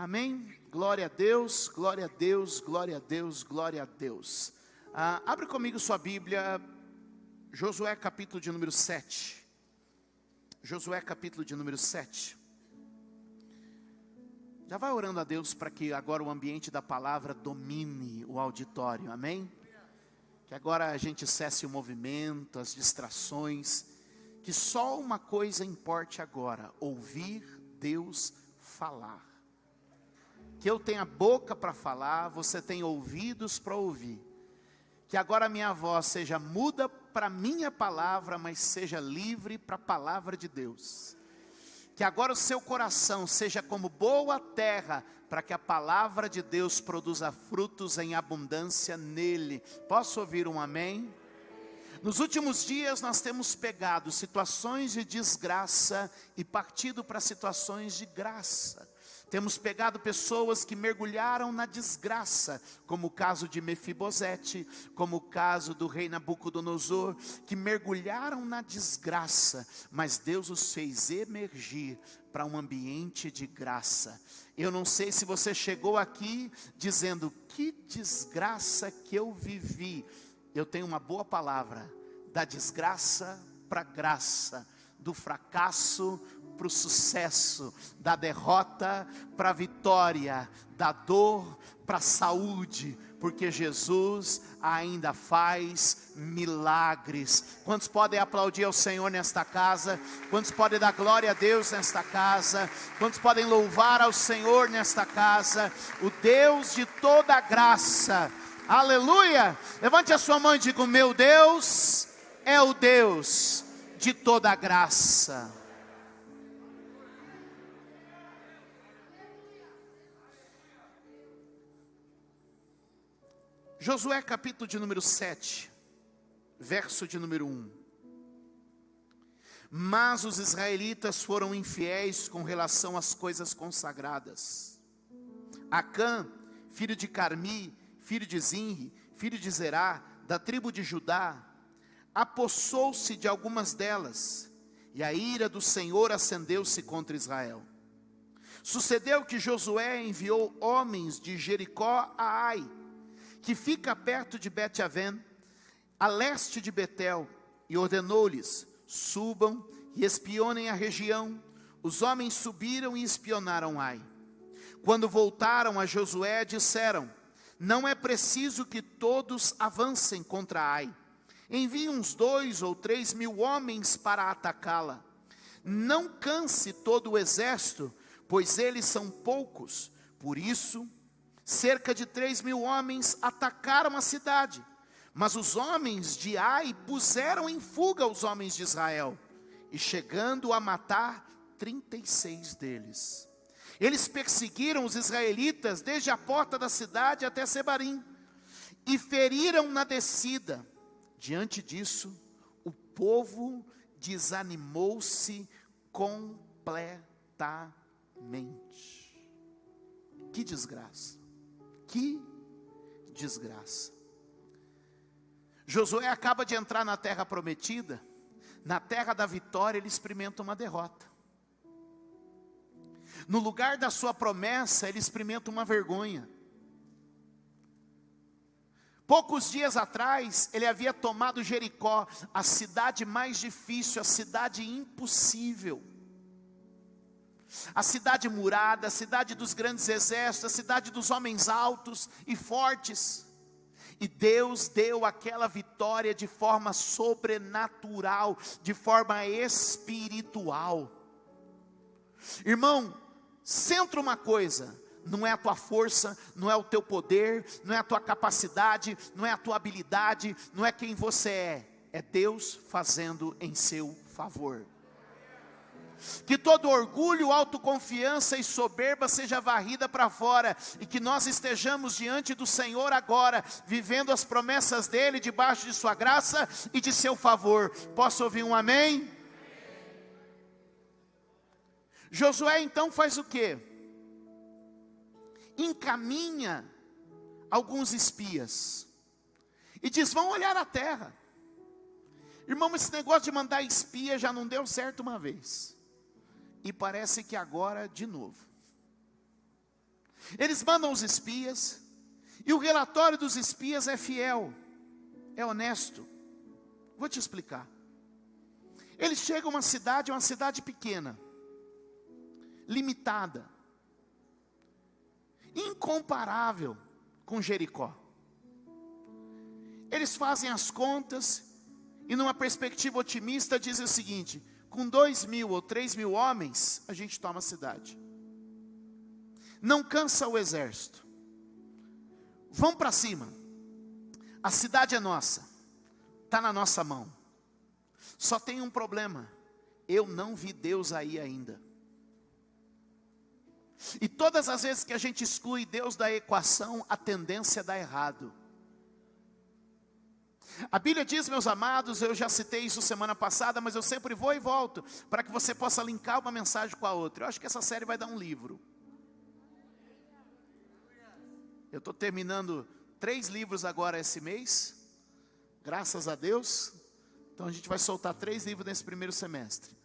Amém? Glória a Deus, glória a Deus, glória a Deus, glória a Deus. Abre comigo sua Bíblia, Josué capítulo de número 7. Josué capítulo de número 7. Já vai orando a Deus para que agora o ambiente da palavra domine o auditório, amém? Que agora a gente cesse o movimento, as distrações, que só uma coisa importe agora: ouvir Deus falar. Que eu tenha boca para falar, você tem ouvidos para ouvir. Que agora a minha voz seja muda para a minha palavra, mas seja livre para a palavra de Deus. Que agora o seu coração seja como boa terra, para que a palavra de Deus produza frutos em abundância nele. Posso ouvir um amém? Nos últimos dias nós temos pegado situações de desgraça e partido para situações de graça. Temos pegado pessoas que mergulharam na desgraça, como o caso de Mefibosete, como o caso do rei Nabucodonosor, que mergulharam na desgraça, mas Deus os fez emergir para um ambiente de graça. Eu não sei se você chegou aqui dizendo: que desgraça que eu vivi. Eu tenho uma boa palavra: da desgraça para a graça, do fracasso para o sucesso, da derrota para a vitória, da dor para a saúde, porque Jesus ainda faz milagres. Quantos podem aplaudir ao Senhor nesta casa? Quantos podem dar glória a Deus nesta casa? Quantos podem louvar ao Senhor nesta casa? O Deus de toda graça, aleluia! Levante a sua mão e diga: meu Deus é o Deus de toda graça. Josué capítulo de número 7, verso de número 1. Mas os israelitas foram infiéis com relação às coisas consagradas. Acã, filho de Carmi, filho de Zinri, filho de Zerá, da tribo de Judá, apossou-se de algumas delas, e a ira do Senhor acendeu-se contra Israel. Sucedeu que Josué enviou homens de Jericó a Ai, que fica perto de Bet-Aven, a leste de Betel, e ordenou-lhes: subam e espionem a região. Os homens subiram e espionaram Ai. Quando voltaram a Josué, disseram: não é preciso que todos avancem contra Ai. Envie uns 2 ou 3 mil homens para atacá-la. Não canse todo o exército, pois eles são poucos. Por isso, cerca de 3 mil homens atacaram a cidade. Mas os homens de Ai puseram em fuga os homens de Israel, e chegando a matar 36 deles. Eles perseguiram os israelitas desde a porta da cidade até Sebarim, e feriram na descida. Diante disso, o povo desanimou-se completamente. Que desgraça. Que desgraça. Josué acaba de entrar na terra prometida. Na terra da vitória ele experimenta uma derrota. No lugar da sua promessa ele experimenta uma vergonha. Poucos dias atrás ele havia tomado Jericó, a cidade mais difícil, a cidade impossível, a cidade murada, a cidade dos grandes exércitos, a cidade dos homens altos e fortes. E Deus deu aquela vitória de forma sobrenatural, de forma espiritual. Irmão, centra uma coisa: não é a tua força, não é o teu poder, não é a tua capacidade, não é a tua habilidade, não é quem você é Deus fazendo em seu favor. Que todo orgulho, autoconfiança e soberba seja varrida para fora, e que nós estejamos diante do Senhor agora, vivendo as promessas dEle, debaixo de sua graça e de seu favor. Posso ouvir um amém? Josué então faz o quê? Encaminha alguns espias e diz: vão olhar a terra. Irmão, esse negócio de mandar espia já não deu certo uma vez, e parece que agora de novo. Eles mandam os espias, e o relatório dos espias é fiel, é honesto. Vou te explicar. Eles chegam a uma cidade pequena, limitada, incomparável com Jericó. Eles fazem as contas, e numa perspectiva otimista dizem o seguinte: com 2.000 ou 3.000 homens, a gente toma a cidade. Não cansa o exército. Vamos para cima. A cidade é nossa. Está na nossa mão. Só tem um problema. Eu não vi Deus aí ainda. E todas as vezes que a gente exclui Deus da equação, a tendência é dar errado. A Bíblia diz, meus amados, eu já citei isso semana passada, mas eu sempre vou e volto, para que você possa linkar uma mensagem com a outra. Eu acho que essa série vai dar um livro. Eu estou terminando 3 livros agora esse mês, graças a Deus. Então a gente vai soltar 3 livros nesse primeiro semestre.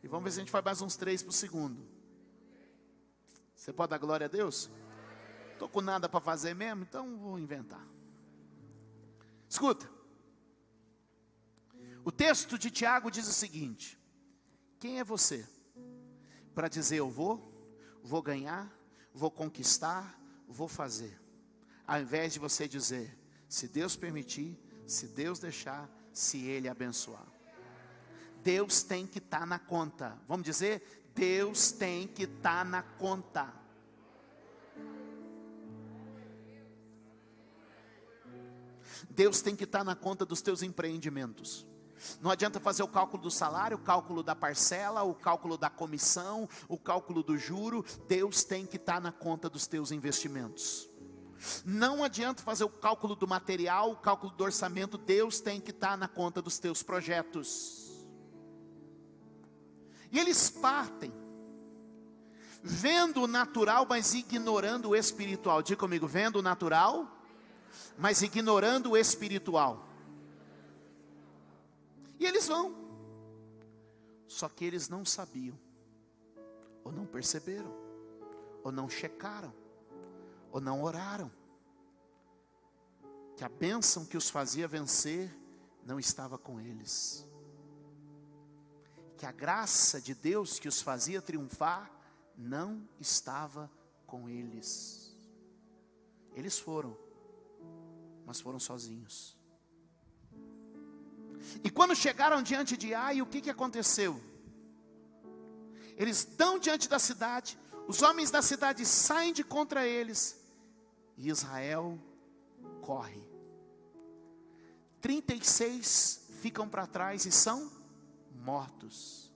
E vamos ver se a gente faz mais uns 3 para o segundo. Você pode dar glória a Deus? Estou com nada para fazer mesmo, então vou inventar. Escuta. O texto de Tiago diz o seguinte: quem é você para dizer eu vou ganhar, vou conquistar, vou fazer, ao invés de você dizer, se Deus permitir, se Deus deixar, se Ele abençoar. Deus tem que estar na conta. Vamos dizer, Deus tem que estar na conta. Deus tem que estar na conta dos teus empreendimentos. Não adianta fazer o cálculo do salário, o cálculo da parcela, o cálculo da comissão, o cálculo do juro. Deus tem que estar na conta dos teus investimentos. Não adianta fazer o cálculo do material, o cálculo do orçamento. Deus tem que estar na conta dos teus projetos. E eles partem, vendo o natural, mas ignorando o espiritual. Diga comigo, vendo o natural, mas ignorando o espiritual. E eles vão. Só que eles não sabiam, ou não perceberam, ou não checaram, ou não oraram, que a bênção que os fazia vencer não estava com eles. Que a graça de Deus que os fazia triunfar não estava com eles. Eles foram, mas foram sozinhos. E quando chegaram diante de Ai, o que aconteceu? Eles estão diante da cidade, os homens da cidade saem de contra eles, e Israel corre. 36 ficam para trás e são mortos.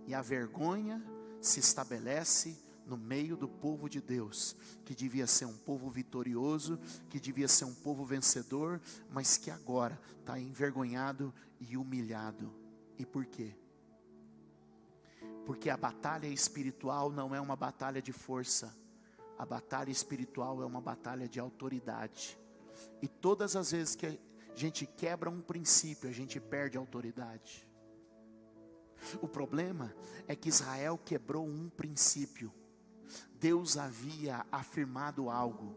E a vergonha se estabelece no meio do povo de Deus, que devia ser um povo vitorioso, que devia ser um povo vencedor, mas que agora está envergonhado e humilhado. E por quê? Porque a batalha espiritual não é uma batalha de força, a batalha espiritual é uma batalha de autoridade. E todas as vezes que a gente quebra um princípio, a gente perde a autoridade. O problema é que Israel quebrou um princípio. Deus havia afirmado algo: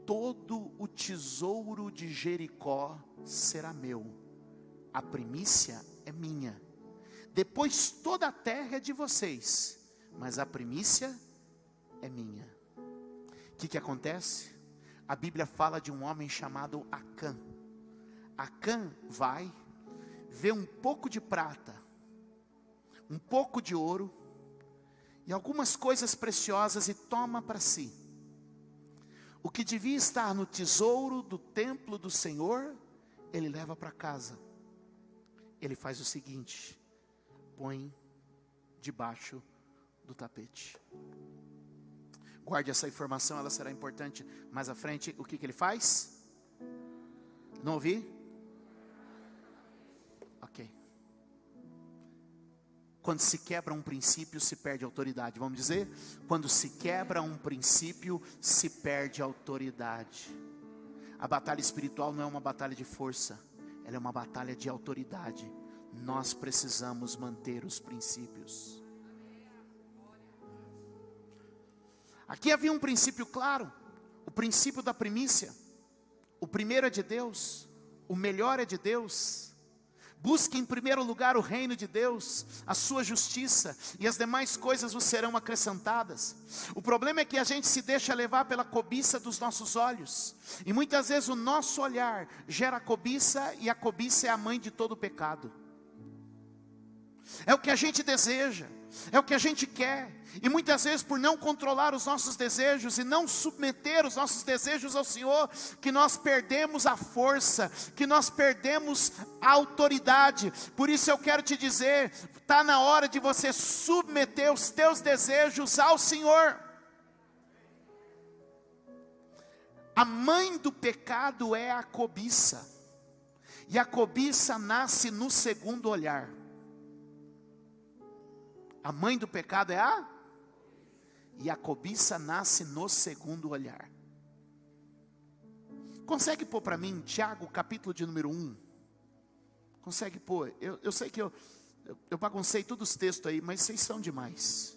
todo o tesouro de Jericó será meu, a primícia é minha, depois toda a terra é de vocês, mas a primícia é minha. O que acontece? A Bíblia fala de um homem chamado Acã. Acã vai, vê um pouco de prata, um pouco de ouro e algumas coisas preciosas e toma para si. O que devia estar no tesouro do templo do Senhor, ele leva para casa. Ele faz o seguinte: põe debaixo do tapete. Guarde essa informação, ela será importante mais à frente. O que ele faz? Não ouvi? Ok. Quando se quebra um princípio, se perde autoridade. Vamos dizer? Quando se quebra um princípio, se perde autoridade. A batalha espiritual não é uma batalha de força, ela é uma batalha de autoridade. Nós precisamos manter os princípios. Aqui havia um princípio claro, o princípio da primícia. O primeiro é de Deus, o melhor é de Deus. Busque em primeiro lugar o reino de Deus, a sua justiça, e as demais coisas vos serão acrescentadas. O problema é que a gente se deixa levar pela cobiça dos nossos olhos, e muitas vezes o nosso olhar gera cobiça, e a cobiça é a mãe de todo pecado. É o que a gente deseja, é o que a gente quer, e muitas vezes por não controlar os nossos desejos e não submeter os nossos desejos ao Senhor, que nós perdemos a força, que nós perdemos a autoridade. Por isso eu quero te dizer, está na hora de você submeter os teus desejos ao Senhor. A mãe do pecado é a cobiça, e a cobiça nasce no segundo olhar. A mãe do pecado é e a cobiça nasce no segundo olhar. Consegue pôr para mim Tiago, capítulo de número 1? Consegue pôr? Eu sei que eu baguncei todos os textos aí, mas vocês são demais.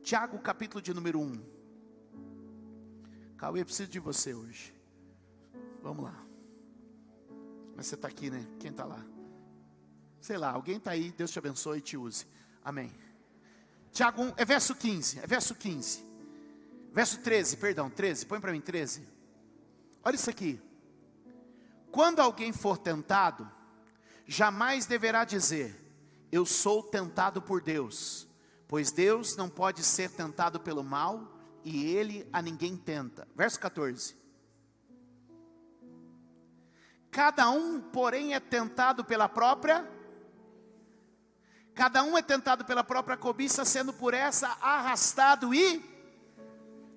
Tiago, capítulo de número 1. Cauê, eu preciso de você hoje. Vamos lá. Mas você está aqui, né? Quem está lá? Sei lá, alguém está aí, Deus te abençoe e te use. Amém. Tiago 1, é verso 15, verso 13, perdão, 13, põe para mim 13. Olha isso aqui. Quando alguém for tentado, jamais deverá dizer, eu sou tentado por Deus, pois Deus não pode ser tentado pelo mal, e Ele a ninguém tenta. Verso 14. Cada um, porém, é tentado pela própria cobiça, sendo por essa arrastado e...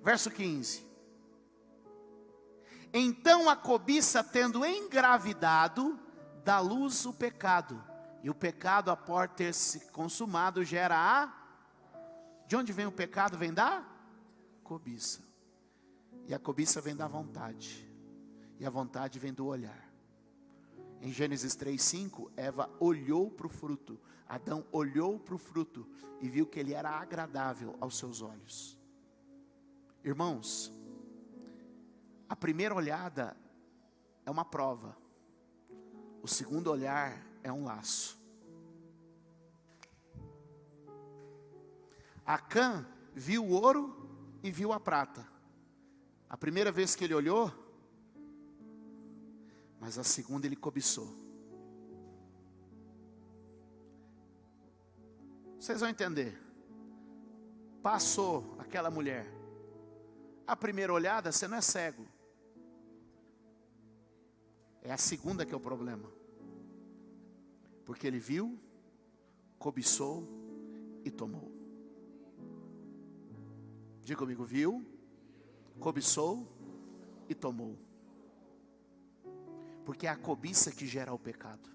Verso 15. Então a cobiça, tendo engravidado, dá luz o pecado. E o pecado, após ter se consumado, gera a... De onde vem o pecado? Vem da cobiça. E a cobiça vem da vontade. E a vontade vem do olhar. Em Gênesis 3:5, Eva olhou para o fruto. Adão olhou para o fruto e viu que ele era agradável aos seus olhos. Irmãos, a primeira olhada é uma prova. O segundo olhar é um laço. Acã viu o ouro e viu a prata. A primeira vez que ele olhou, mas a segunda ele cobiçou. Vocês vão entender. Passou aquela mulher. A primeira olhada, você não é cego. É a segunda que é o problema. Porque ele viu, cobiçou e tomou. Diga comigo, viu, cobiçou e tomou. Porque é a cobiça que gera o pecado.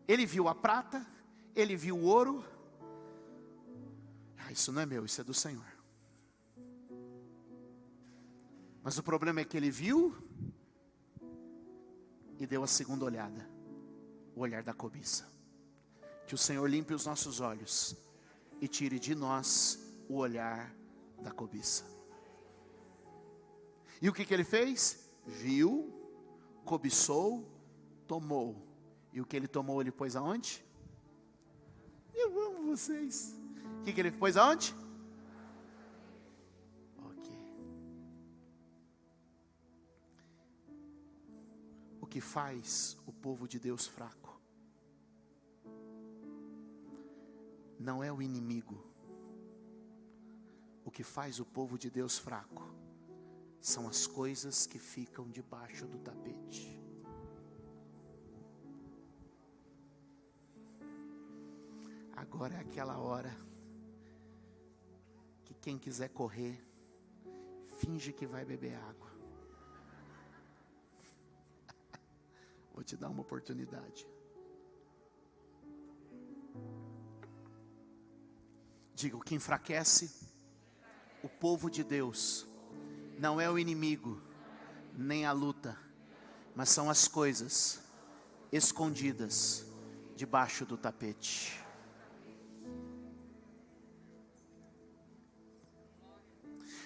Ele viu a prata, ele viu o ouro. Isso não é meu, isso é do Senhor. Mas o problema é que ele viu e deu a segunda olhada, o olhar da cobiça. Que o Senhor limpe os nossos olhos e tire de nós o olhar da cobiça. E o que ele fez? Viu, cobiçou, tomou. E o que ele tomou, ele pôs aonde? Eu amo vocês. O que ele pôs aonde? Ok. O que faz o povo de Deus fraco não é o inimigo. O que faz o povo de Deus fraco são as coisas que ficam debaixo do tapete. Agora é aquela hora que quem quiser correr, finge que vai beber água. Vou te dar uma oportunidade. Diga, o que enfraquece o povo de Deus não é o inimigo, nem a luta, mas são as coisas escondidas debaixo do tapete.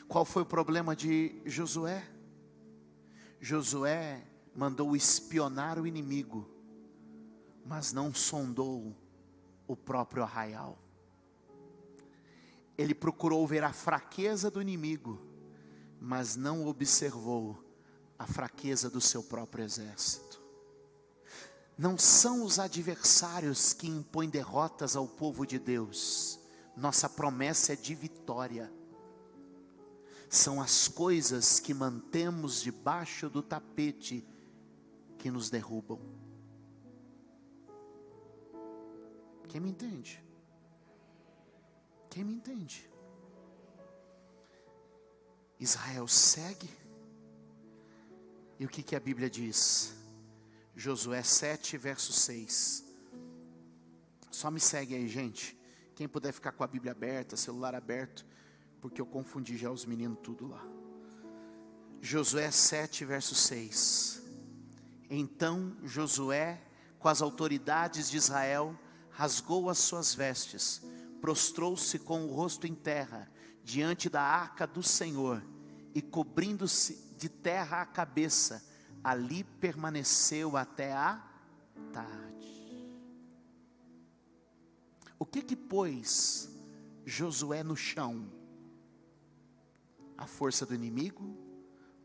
Qual foi o problema de Josué? Josué mandou espionar o inimigo, mas não sondou o próprio arraial. Ele procurou ver a fraqueza do inimigo, mas não observou a fraqueza do seu próprio exército. Não são os adversários que impõem derrotas ao povo de Deus. Nossa promessa é de vitória. São as coisas que mantemos debaixo do tapete que nos derrubam. Quem me entende? Quem me entende? Israel segue. E o que a Bíblia diz? Josué 7, verso 6. Só me segue aí, gente. Quem puder ficar com a Bíblia aberta, celular aberto, porque eu confundi já os meninos tudo lá. Josué 7, verso 6. Então Josué, com as autoridades de Israel, rasgou as suas vestes, prostrou-se com o rosto em terra, diante da arca do Senhor, e cobrindo-se de terra a cabeça, ali permaneceu até a tarde. O que pôs Josué no chão? A força do inimigo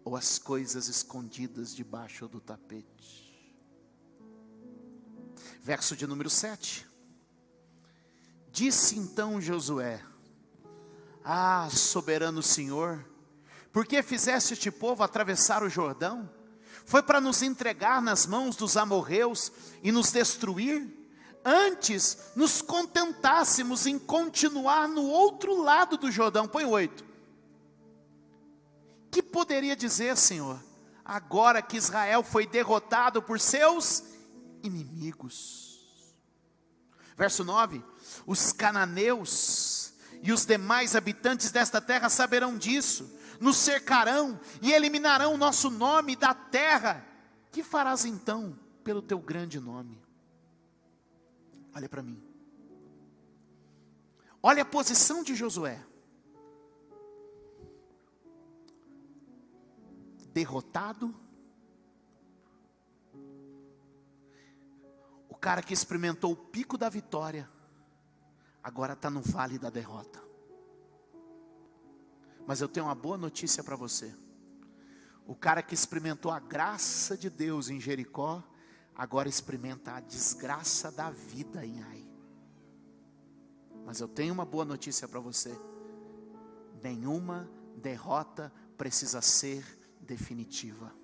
ou as coisas escondidas debaixo do tapete? Verso de número 7. Disse então Josué: Ah, soberano Senhor, por que fizeste este povo atravessar o Jordão? Foi para nos entregar nas mãos dos amorreus e nos destruir? Antes nos contentássemos em continuar no outro lado do Jordão. Põe 8. Que poderia dizer, Senhor, agora que Israel foi derrotado por seus inimigos? Verso 9. Os cananeus e os demais habitantes desta terra saberão disso, nos cercarão e eliminarão o nosso nome da terra. Que farás então pelo teu grande nome? Olha para mim. Olha a posição de Josué. Derrotado. O cara que experimentou o pico da vitória, agora está no vale da derrota. Mas eu tenho uma boa notícia para você. O cara que experimentou a graça de Deus em Jericó, agora experimenta a desgraça da vida em Ai. Mas eu tenho uma boa notícia para você. Nenhuma derrota precisa ser definitiva.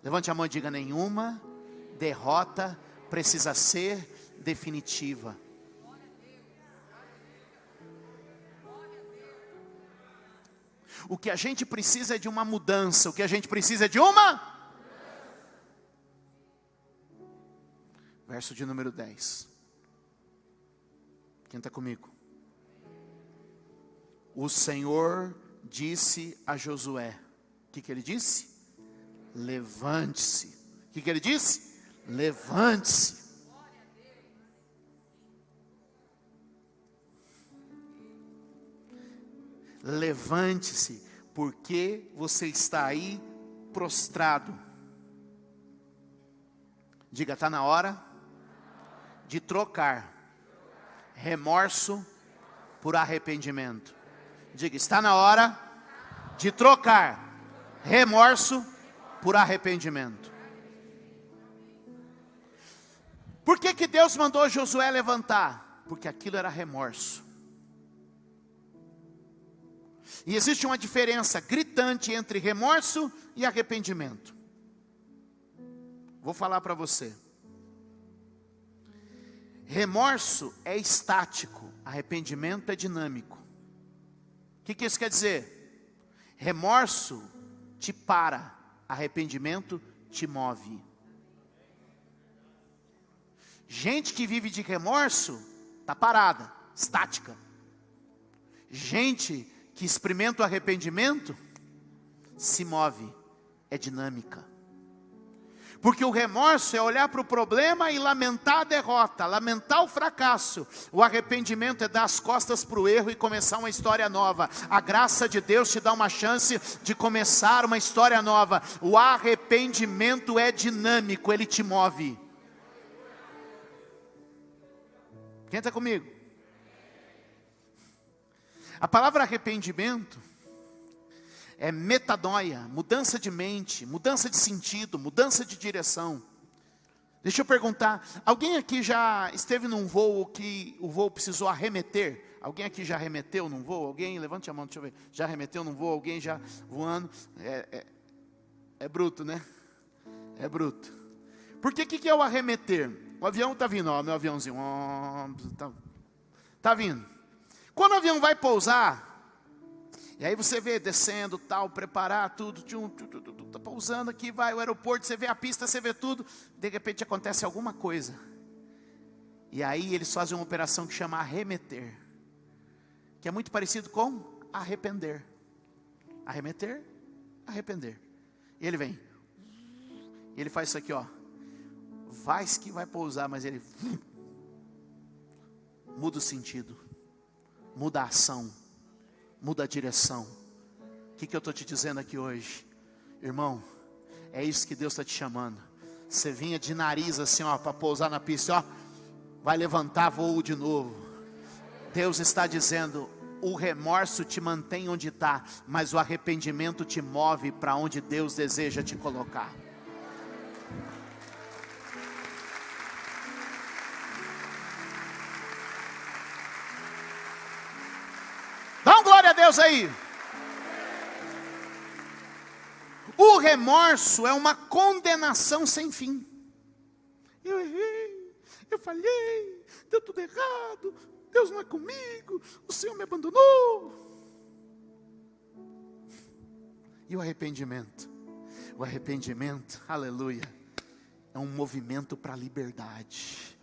Levante a mão e diga: nenhuma derrota precisa ser definitiva. O que a gente precisa é de uma mudança. O que a gente precisa é de uma... Verso de número 10. Quem está comigo? O Senhor disse a Josué. O que ele disse? Levante-se. O que ele disse? Levante-se. Levante-se, porque você está aí prostrado. Diga, está na hora de trocar remorso por arrependimento. Diga, está na hora de trocar remorso por arrependimento. Por que Deus mandou Josué levantar? Porque aquilo era remorso. E existe uma diferença gritante entre remorso e arrependimento. Vou falar para você. Remorso é estático, arrependimento é dinâmico. O que isso quer dizer? Remorso te para, arrependimento te move. Gente que vive de remorso está parada, estática. Gente que experimenta o arrependimento se move, é dinâmica. Porque o remorso é olhar para o problema e lamentar a derrota, lamentar o fracasso. O arrependimento é dar as costas para o erro e começar uma história nova. A graça de Deus te dá uma chance de começar uma história nova. O arrependimento é dinâmico, ele te move. Quem está comigo? A palavra arrependimento é metanoia, mudança de mente, mudança de sentido, mudança de direção. Deixa eu perguntar, alguém aqui já esteve num voo que o voo precisou arremeter? Alguém aqui já arremeteu num voo? Alguém, levante a mão, deixa eu ver. Já arremeteu num voo? Alguém já voando? É bruto, né? É bruto. Por que é o arremeter? O avião está vindo, ó, meu aviãozinho. Está vindo. Quando o avião vai pousar, e aí você vê descendo, tal, preparar tudo, tá pousando aqui, vai o aeroporto, você vê a pista, você vê tudo, de repente acontece alguma coisa. E aí eles fazem uma operação que chama arremeter, que é muito parecido com arrepender. Arremeter, arrepender. E ele vem, e ele faz isso aqui, ó. Vai que vai pousar, mas ele muda o sentido, muda a ação, muda a direção. O que eu estou te dizendo aqui hoje? Irmão, é isso que Deus está te chamando. Você vinha de nariz assim, ó, para pousar na pista, ó, vai levantar voo de novo. Deus está dizendo, o remorso te mantém onde está, mas o arrependimento te move para onde Deus deseja te colocar. Dá um glória a Deus aí. O remorso é uma condenação sem fim. Eu errei, eu falhei, deu tudo errado, Deus não é comigo, o Senhor me abandonou. E o arrependimento? O arrependimento, aleluia, é um movimento para a liberdade.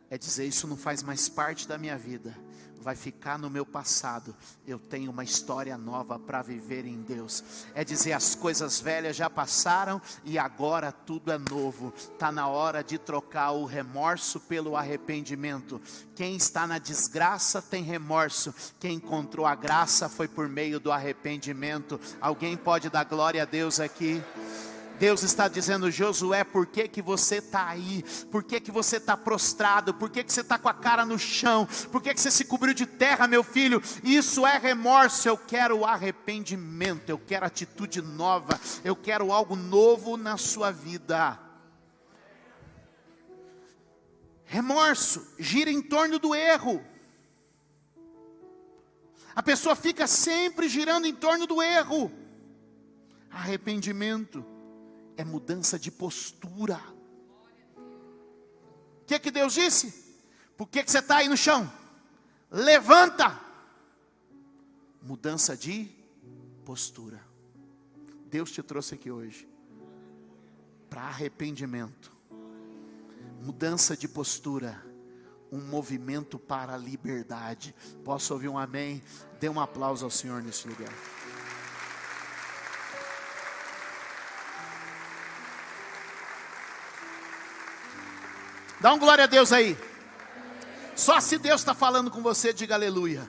É dizer, isso não faz mais parte da minha vida, vai ficar no meu passado, eu tenho uma história nova para viver em Deus. É dizer, as coisas velhas já passaram e agora tudo é novo. Está na hora de trocar o remorso pelo arrependimento. Quem está na desgraça tem remorso, quem encontrou a graça foi por meio do arrependimento. Alguém pode dar glória a Deus aqui? Deus está dizendo, Josué, por que você está aí? Por que você está prostrado? Por que você está com a cara no chão? Por que você se cobriu de terra, meu filho? Isso é remorso. Eu quero arrependimento, eu quero atitude nova, eu quero algo novo na sua vida. Remorso gira em torno do erro. A pessoa fica sempre girando em torno do erro. Arrependimento é mudança de postura. O que Deus disse? Por que você está aí no chão? Levanta. Mudança de postura. Deus te trouxe aqui hoje para arrependimento, mudança de postura, um movimento para a liberdade. Posso ouvir um amém? Dê um aplauso ao Senhor nesse lugar. Dá um glória a Deus aí. Só se Deus está falando com você, diga aleluia.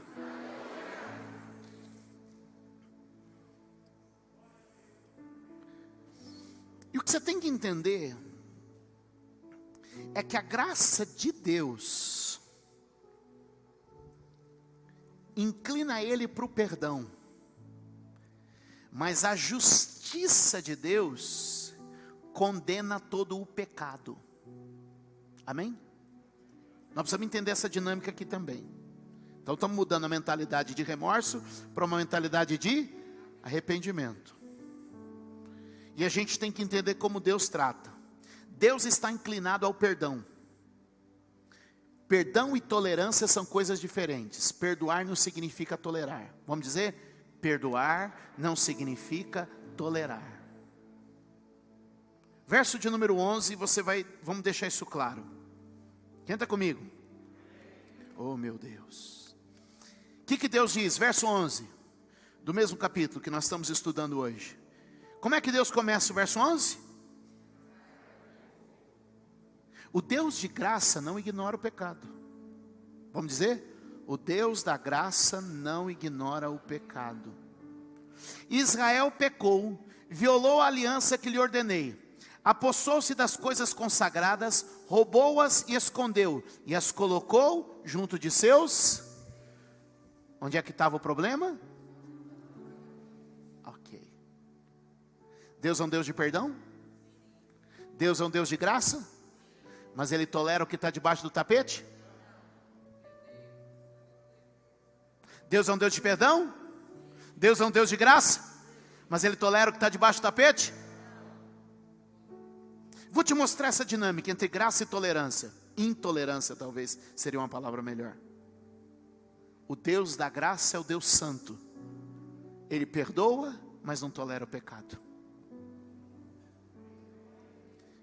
E o que você tem que entender é que a graça de Deus inclina ele para o perdão, mas a justiça de Deus condena todo o pecado. Amém? Nós precisamos entender essa dinâmica aqui também. Então estamos mudando a mentalidade de remorso para uma mentalidade de arrependimento. E a gente tem que entender como Deus trata. Deus está inclinado ao perdão. Perdão e tolerância são coisas diferentes. Perdoar não significa tolerar. Vamos dizer? Perdoar não significa tolerar. Verso de número 11, vamos deixar isso claro. Quem está comigo? Oh meu Deus. O que Deus diz? Verso 11, do mesmo capítulo que nós estamos estudando hoje. Como é que Deus começa o verso 11? O Deus de graça não ignora o pecado. Vamos dizer? O Deus da graça não ignora o pecado. Israel pecou, violou a aliança que lhe ordenei, apossou-se das coisas consagradas, roubou-as e escondeu, e as colocou junto de seus... Onde é que estava o problema? Ok. Deus é um Deus de perdão? Deus é um Deus de graça? Mas Ele tolera o que está debaixo do tapete? Deus é um Deus de perdão? Deus é um Deus de graça? Mas Ele tolera o que está debaixo do tapete? Vou te mostrar essa dinâmica entre graça e tolerância. Intolerância talvez seria uma palavra melhor. O Deus da graça é o Deus santo. Ele perdoa, mas não tolera o pecado.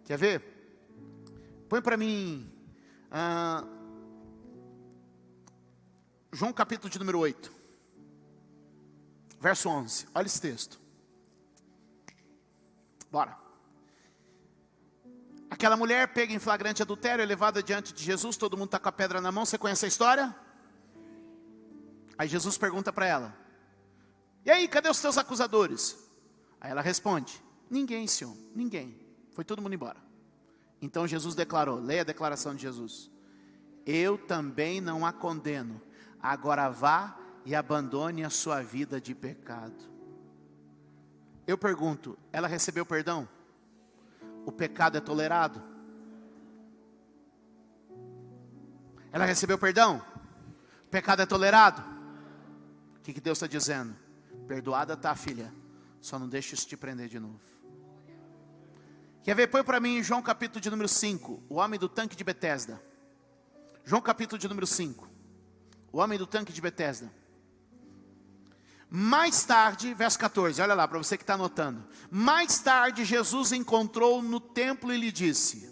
Quer ver? Põe para mim João capítulo de número 8, verso 11. Olha esse texto. Bora. Aquela mulher pega em flagrante adultério, é levada diante de Jesus, todo mundo está com a pedra na mão. Você conhece a história? Aí Jesus pergunta para ela: e aí, cadê os teus acusadores? Aí ela responde: ninguém, Senhor, ninguém. Foi todo mundo embora. Então Jesus declarou, leia a declaração de Jesus: eu também não a condeno. Agora vá e abandone a sua vida de pecado. Eu pergunto, ela recebeu perdão? O pecado é tolerado? Ela recebeu perdão? O pecado é tolerado? O que Deus está dizendo? Perdoada tá, filha, só não deixa isso te prender de novo. Quer ver? Põe para mim em João capítulo de número 5, o homem do tanque de Betesda. João capítulo de número 5, o homem do tanque de Betesda. Mais tarde, verso 14, olha lá para você que está anotando. Mais tarde Jesus encontrou no templo e lhe disse: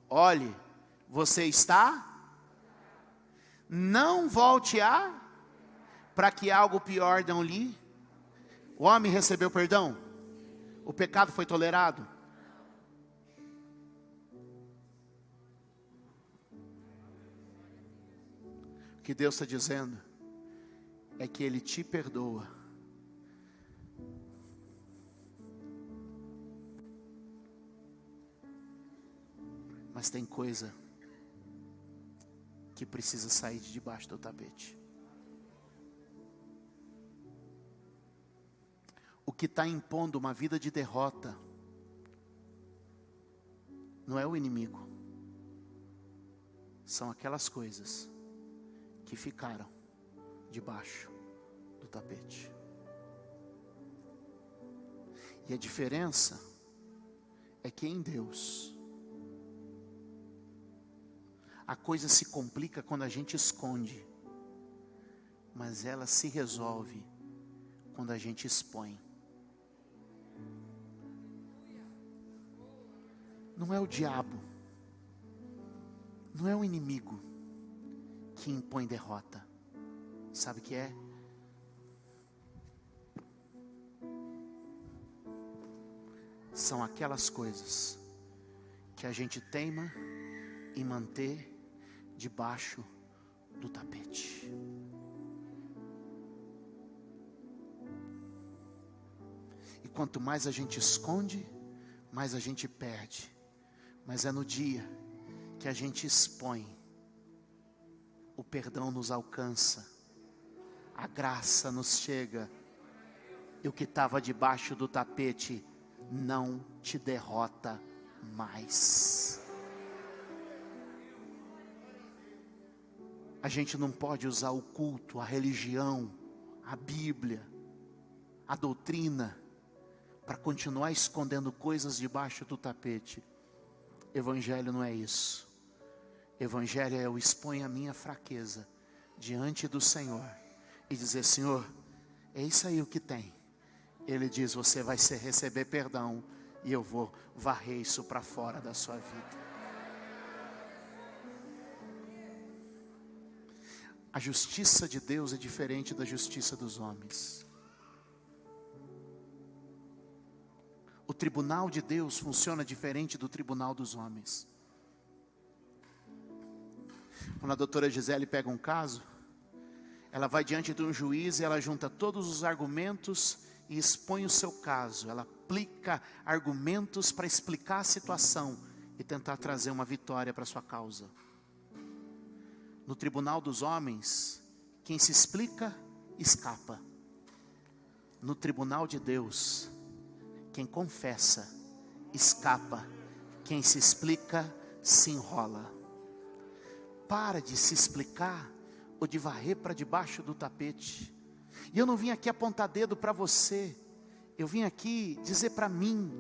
olhe, você está? Não volte para que algo pior não lhe. O homem recebeu perdão? O pecado foi tolerado? O que Deus está dizendo é que Ele te perdoa. Mas tem coisa que precisa sair de debaixo do tapete. O que está impondo uma vida de derrota não é o inimigo, são aquelas coisas que ficaram debaixo do tapete. E a diferença é que em Deus a coisa se complica quando a gente esconde, mas ela se resolve quando a gente expõe. Não é o diabo, não é o inimigo que impõe derrota. Sabe o que é? São aquelas coisas que a gente teima em manter debaixo do tapete. E quanto mais a gente esconde, mais a gente perde. Mas é no dia que a gente expõe, o perdão nos alcança, a graça nos chega, e o que estava debaixo do tapete não te derrota mais. A gente não pode usar o culto, a religião, a Bíblia, a doutrina, para continuar escondendo coisas debaixo do tapete. Evangelho não é isso. Evangelho é eu exponho a minha fraqueza diante do Senhor e dizer: Senhor, é isso aí o que tem. Ele diz: você vai receber perdão e eu vou varrer isso para fora da sua vida. A justiça de Deus é diferente da justiça dos homens. O tribunal de Deus funciona diferente do tribunal dos homens. Quando a doutora Gisele pega um caso, ela vai diante de um juiz e ela junta todos os argumentos e expõe o seu caso. Ela aplica argumentos para explicar a situação e tentar trazer uma vitória para a sua causa. No tribunal dos homens, quem se explica, escapa. No tribunal de Deus, quem confessa, escapa. Quem se explica, se enrola. Para de se explicar ou de varrer para debaixo do tapete. E eu não vim aqui apontar dedo para você. Eu vim aqui dizer para mim,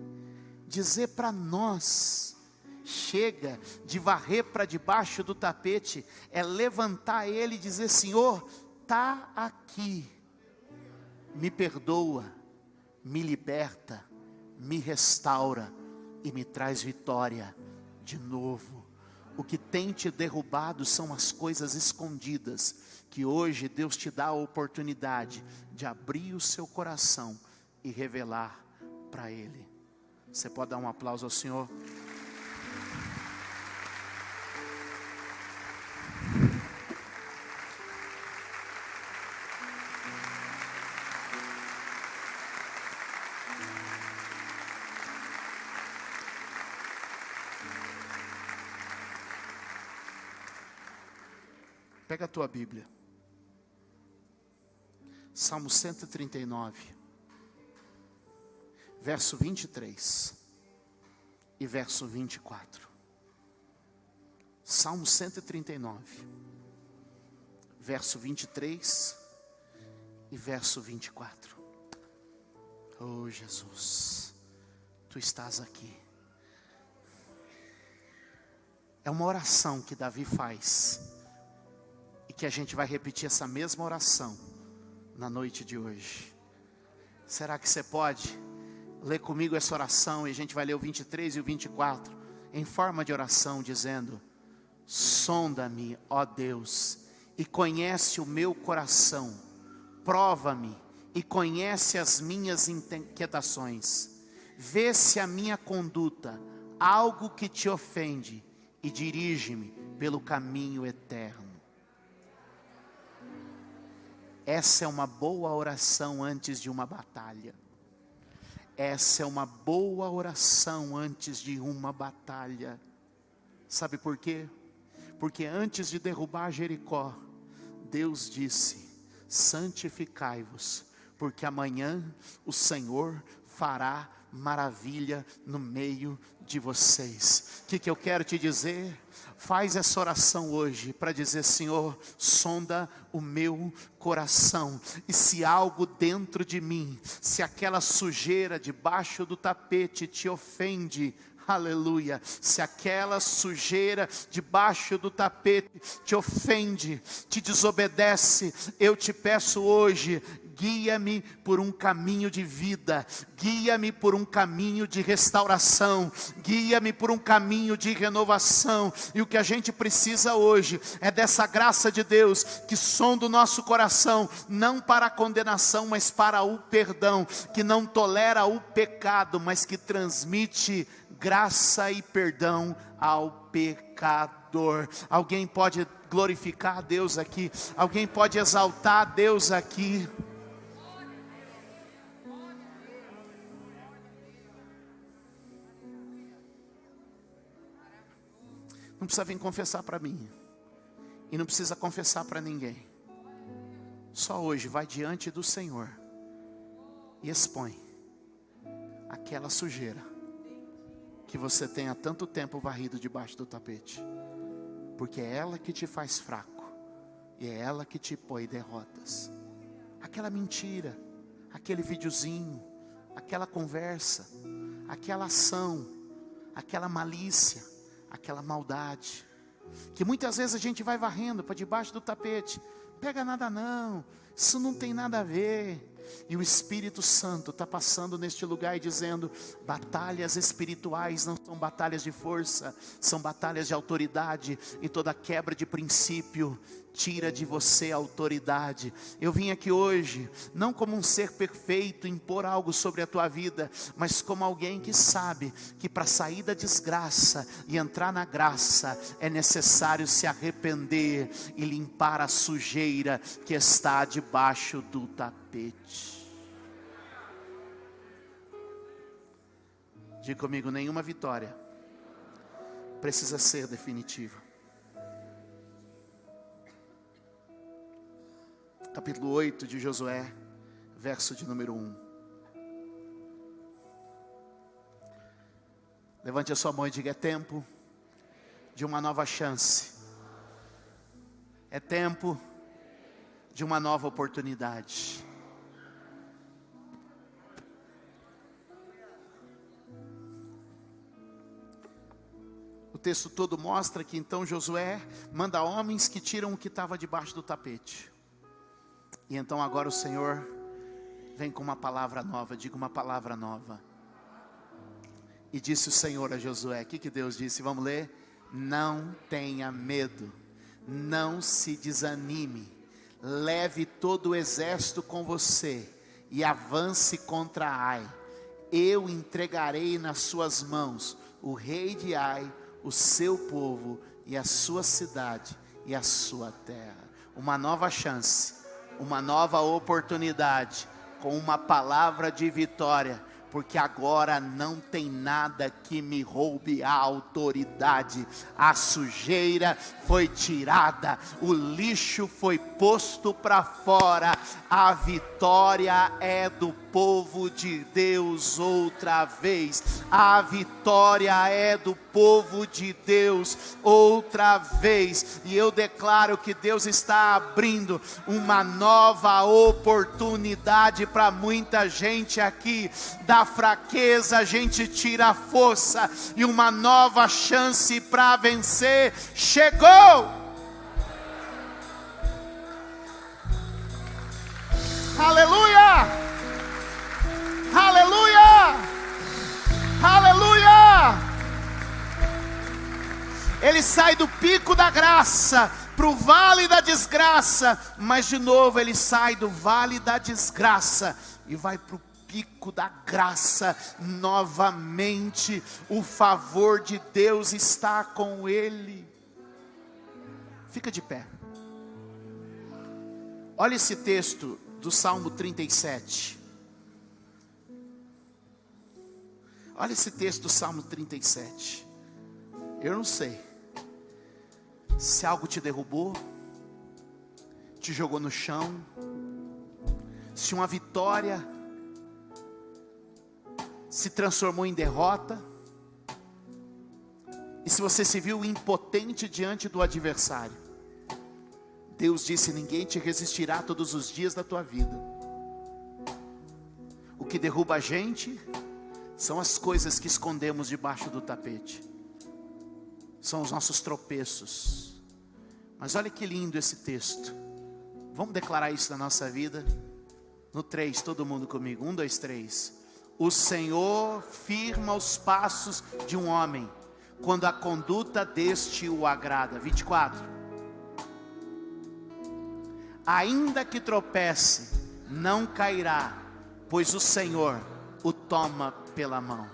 dizer para nós. Chega de varrer para debaixo do tapete. É levantar ele e dizer: Senhor, está aqui. Me perdoa, me liberta, me restaura e me traz vitória de novo. O que tem te derrubado são as coisas escondidas, que hoje Deus te dá a oportunidade de abrir o seu coração e revelar para Ele. Você pode dar um aplauso ao Senhor? Pega a tua Bíblia, Salmo 139, verso 23 e verso 24. Salmo 139, verso 23 e verso 24. Oh Jesus, Tu estás aqui. É uma oração que Davi faz, e que a gente vai repetir essa mesma oração na noite de hoje. Será que você pode ler comigo essa oração? E a gente vai ler o 23 e o 24 em forma de oração, dizendo: sonda-me, ó Deus, e conhece o meu coração. Prova-me e conhece as minhas inquietações. Vê se a minha conduta algo que te ofende, e dirige-me pelo caminho eterno. Essa é uma boa oração antes de uma batalha. Essa é uma boa oração antes de uma batalha. Sabe por quê? Porque antes de derrubar Jericó, Deus disse: santificai-vos, porque amanhã o Senhor fará maravilha no meio de vocês. O que eu quero te dizer? Faz essa oração hoje para dizer: Senhor, sonda o meu coração, e se algo dentro de mim, se aquela sujeira debaixo do tapete te ofende, aleluia, se aquela sujeira debaixo do tapete te ofende, te desobedece, eu te peço hoje, guia-me por um caminho de vida, guia-me por um caminho de restauração, guia-me por um caminho de renovação. E o que a gente precisa hoje é dessa graça de Deus, que sonda o nosso coração, não para a condenação, mas para o perdão, que não tolera o pecado, mas que transmite graça e perdão ao pecador. Alguém pode glorificar a Deus aqui? Alguém pode exaltar a Deus aqui? Não precisa vir confessar para mim, e não precisa confessar para ninguém. Só hoje vai diante do Senhor e expõe aquela sujeira que você tem há tanto tempo varrido debaixo do tapete, porque é ela que te faz fraco, e é ela que te põe derrotas. Aquela mentira, aquele videozinho, aquela conversa, aquela ação, aquela malícia, aquela maldade, que muitas vezes a gente vai varrendo para debaixo do tapete. Pega nada não, isso não tem nada a ver, E o Espírito Santo está passando neste lugar e dizendo: batalhas espirituais não são batalhas de força, são batalhas de autoridade. E toda quebra de princípio tira de você a autoridade. Eu vim aqui hoje, não como um ser perfeito, impor algo sobre a tua vida, mas como alguém que sabe que para sair da desgraça e entrar na graça, é necessário se arrepender e limpar a sujeira que está debaixo do tapete. Diga comigo: nenhuma vitória precisa ser definitiva. Capítulo 8 de Josué, verso de número 1. Levante a sua mão e diga: é tempo de uma nova chance. É tempo de uma nova oportunidade. O texto todo mostra que então Josué manda homens que tiram o que estava debaixo do tapete. E então agora o Senhor vem com uma palavra nova. Diga: uma palavra nova. E disse o Senhor a Josué: o que Deus disse? Vamos ler. Não tenha medo, não se desanime, leve todo o exército com você e avance contra Ai. Eu entregarei nas suas mãos o rei de Ai, o seu povo e a sua cidade e a sua terra. Uma nova chance, uma nova oportunidade, com uma palavra de vitória, porque agora não tem nada que me roube a autoridade. A sujeira foi tirada, o lixo foi posto para fora. A vitória é do povo de Deus outra vez. A vitória é do povo de Deus outra vez. E eu declaro que Deus está abrindo uma nova oportunidade para muita gente aqui. Da fraqueza a gente tira a força, e uma nova chance para vencer chegou. Aleluia! Aleluia! Aleluia! Ele sai do pico da graça para o vale da desgraça, mas de novo ele sai do vale da desgraça e vai para o pico da graça novamente. O favor de Deus está com ele. Fica de pé. Olha esse texto do Salmo 37. Olha esse texto do Salmo 37. Eu não sei se algo te derrubou, te jogou no chão, se uma vitória se transformou em derrota, e se você se viu impotente diante do adversário. Deus disse: ninguém te resistirá todos os dias da tua vida. O que derruba a gente são as coisas que escondemos debaixo do tapete, são os nossos tropeços. Mas olha que lindo esse texto. Vamos declarar isso na nossa vida? No 3, todo mundo comigo. 1, 2, 3. O Senhor firma os passos de um homem, quando a conduta deste o agrada. 24. Ainda que tropece, não cairá, pois o Senhor o toma pela mão.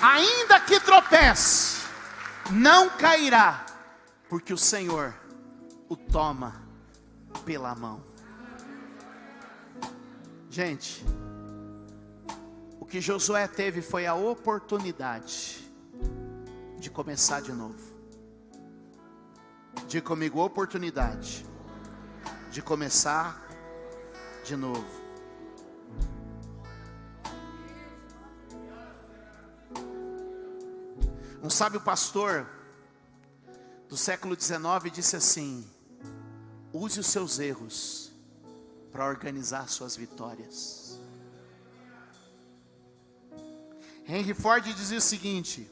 Ainda que tropece, não cairá, porque o Senhor o toma pela mão. Gente, o que Josué teve foi a oportunidade de começar de novo. Diga comigo: oportunidade de começar de novo. Um sábio pastor do século XIX disse assim: use os seus erros para organizar suas vitórias. Henry Ford dizia o seguinte: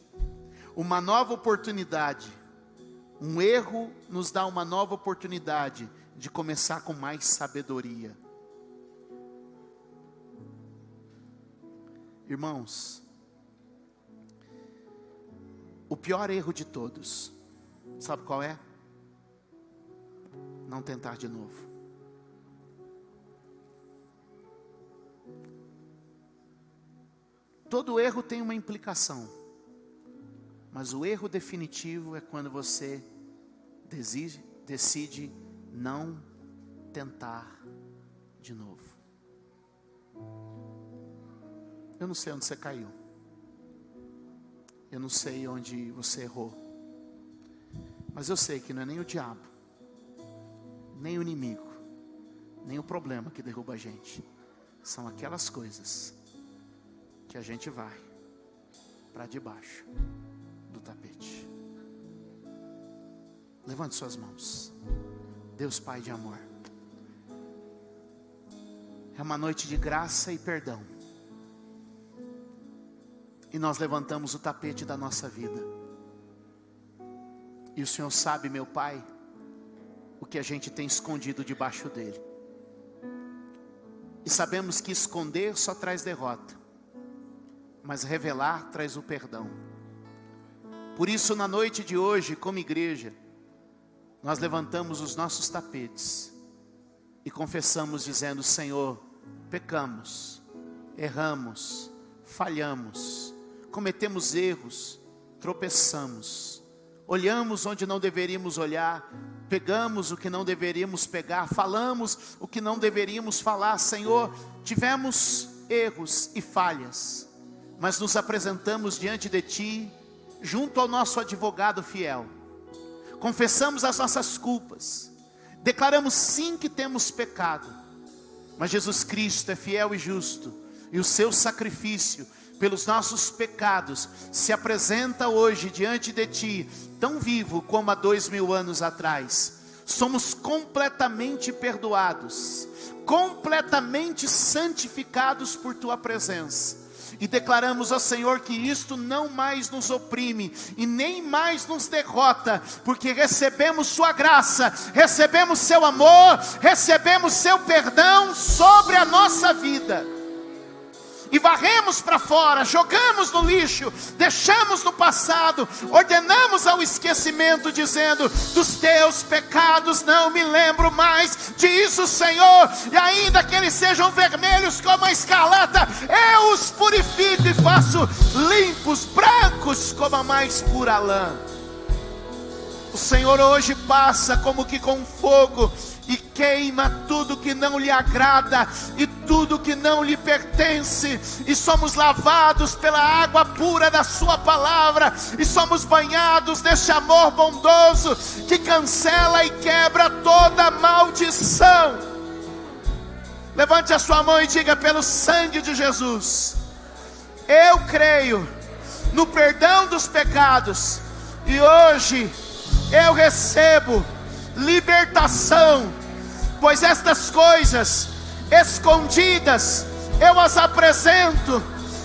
uma nova oportunidade, um erro nos dá uma nova oportunidade de começar com mais sabedoria. Irmãos, o pior erro de todos, sabe qual é? Não tentar de novo. Todo erro tem uma implicação, mas o erro definitivo é quando você decide não tentar de novo. Eu não sei onde você caiu, eu não sei onde você errou, mas eu sei que não é nem o diabo, nem o inimigo, nem o problema que derruba a gente. São aquelas coisas que a gente vai para debaixo do tapete. Levante suas mãos. Deus Pai de amor, é uma noite de graça e perdão, e nós levantamos o tapete da nossa vida, e o Senhor sabe, meu Pai, o que a gente tem escondido debaixo dele, e sabemos que esconder só traz derrota, mas revelar traz o perdão. Por isso, na noite de hoje, como igreja, nós levantamos os nossos tapetes e confessamos dizendo: Senhor, pecamos, erramos, falhamos, cometemos erros, tropeçamos, olhamos onde não deveríamos olhar, pegamos o que não deveríamos pegar, falamos o que não deveríamos falar. Senhor, tivemos erros e falhas, mas nos apresentamos diante de Ti, junto ao nosso advogado fiel, confessamos as nossas culpas, declaramos sim que temos pecado, mas Jesus Cristo é fiel e justo, e o seu sacrifício pelos nossos pecados se apresenta hoje diante de Ti, tão vivo como há 2000 anos atrás. Somos completamente perdoados, completamente santificados por Tua presença, e declaramos ao Senhor que isto não mais nos oprime e nem mais nos derrota, porque recebemos Sua graça, recebemos Seu amor, recebemos Seu perdão sobre a nossa vida, e varremos para fora, jogamos no lixo, deixamos no passado, ordenamos ao esquecimento, dizendo: dos Teus pecados não me lembro mais, diz o Senhor, e ainda que eles sejam vermelhos como a escarlata, eu os purifico e faço limpos, brancos como a mais pura lã. O Senhor hoje passa como que com fogo e queima tudo que não lhe agrada e tudo que não lhe pertence, e somos lavados pela água pura da Sua palavra, e somos banhados neste amor bondoso que cancela e quebra toda maldição. Levante a sua mão e diga: pelo sangue de Jesus, eu creio no perdão dos pecados, e hoje eu recebo libertação, pois estas coisas escondidas eu as apresento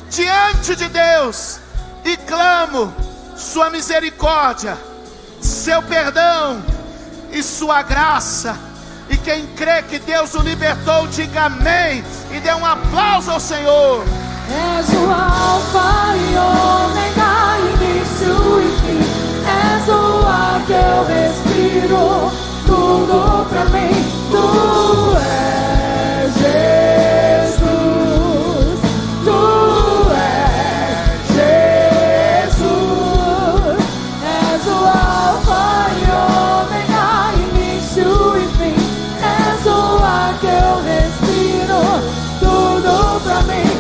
diante de Deus e clamo Sua misericórdia, Seu perdão e Sua graça. E quem crê que Deus o libertou, diga amém e dê um aplauso ao Senhor. És o Alfa e Ômega, início e fim. És o ar que eu respiro, tudo pra mim. Tu és Jesus, Tu és Jesus. És o Alfa e Ômega, início e fim. És o ar que eu respiro, tudo pra mim.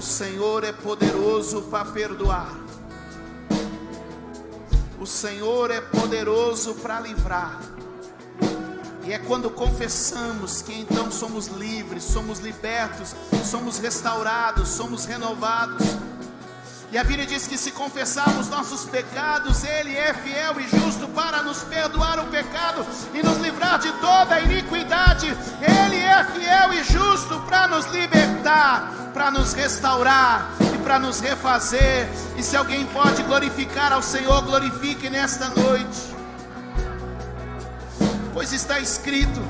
Senhor é poderoso para perdoar. O Senhor é poderoso para livrar. E é quando confessamos que então somos livres, somos libertos, somos restaurados, somos renovados. E a Bíblia diz que se confessarmos nossos pecados, Ele é fiel e justo para nos perdoar o pecado e nos livrar de toda a iniquidade. Ele é fiel e justo para nos libertar, para nos restaurar e para nos refazer. E se alguém pode glorificar ao Senhor, glorifique nesta noite. Pois está escrito,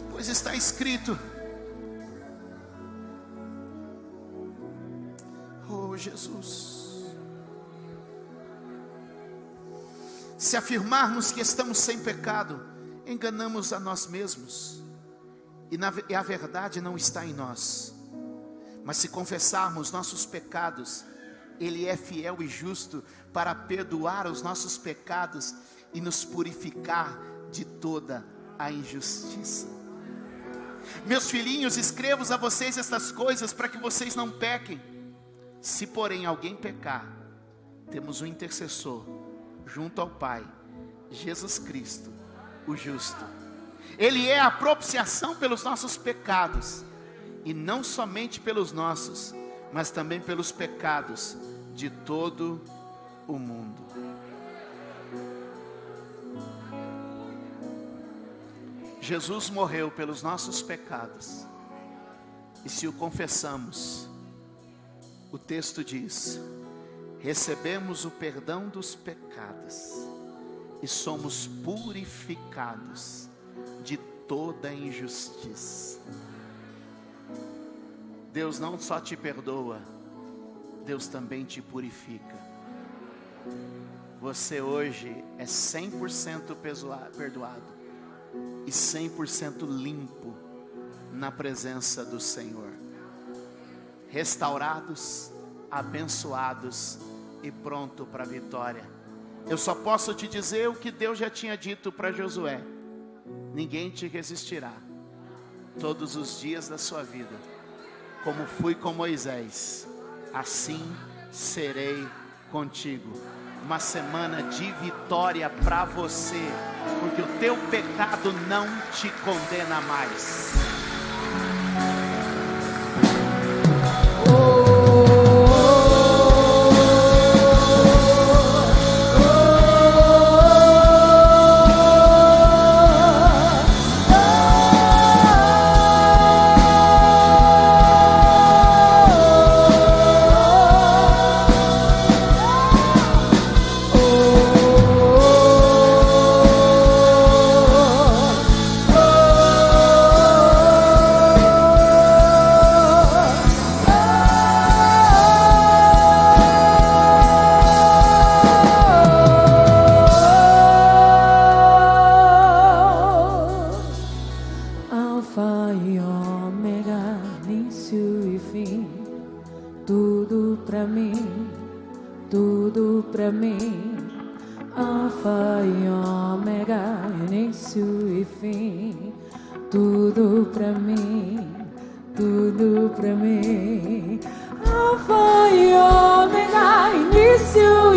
pois está escrito, oh Jesus, se afirmarmos que estamos sem pecado, enganamos a nós mesmos, e a verdade não está em nós. Mas se confessarmos nossos pecados, Ele é fiel e justo para perdoar os nossos pecados e nos purificar de toda a injustiça. Meus filhinhos, escrevo a vocês estas coisas para que vocês não pequem. Se porém alguém pecar, temos um intercessor junto ao Pai, Jesus Cristo, o justo. Ele é a propiciação pelos nossos pecados, e não somente pelos nossos, mas também pelos pecados de todo o mundo. Jesus morreu pelos nossos pecados, e se o confessamos, o texto diz: recebemos o perdão dos pecados e somos purificados de toda injustiça. Deus não só te perdoa, Deus também te purifica. Você hoje é 100% perdoado e 100% limpo na presença do Senhor. Restaurados, abençoados e pronto para a vitória. Eu só posso te dizer o que Deus já tinha dito para Josué: ninguém te resistirá todos os dias da sua vida. Como fui com Moisés, assim serei contigo. Uma semana de vitória para você, porque o teu pecado não te condena mais. Alfa e Ômega, início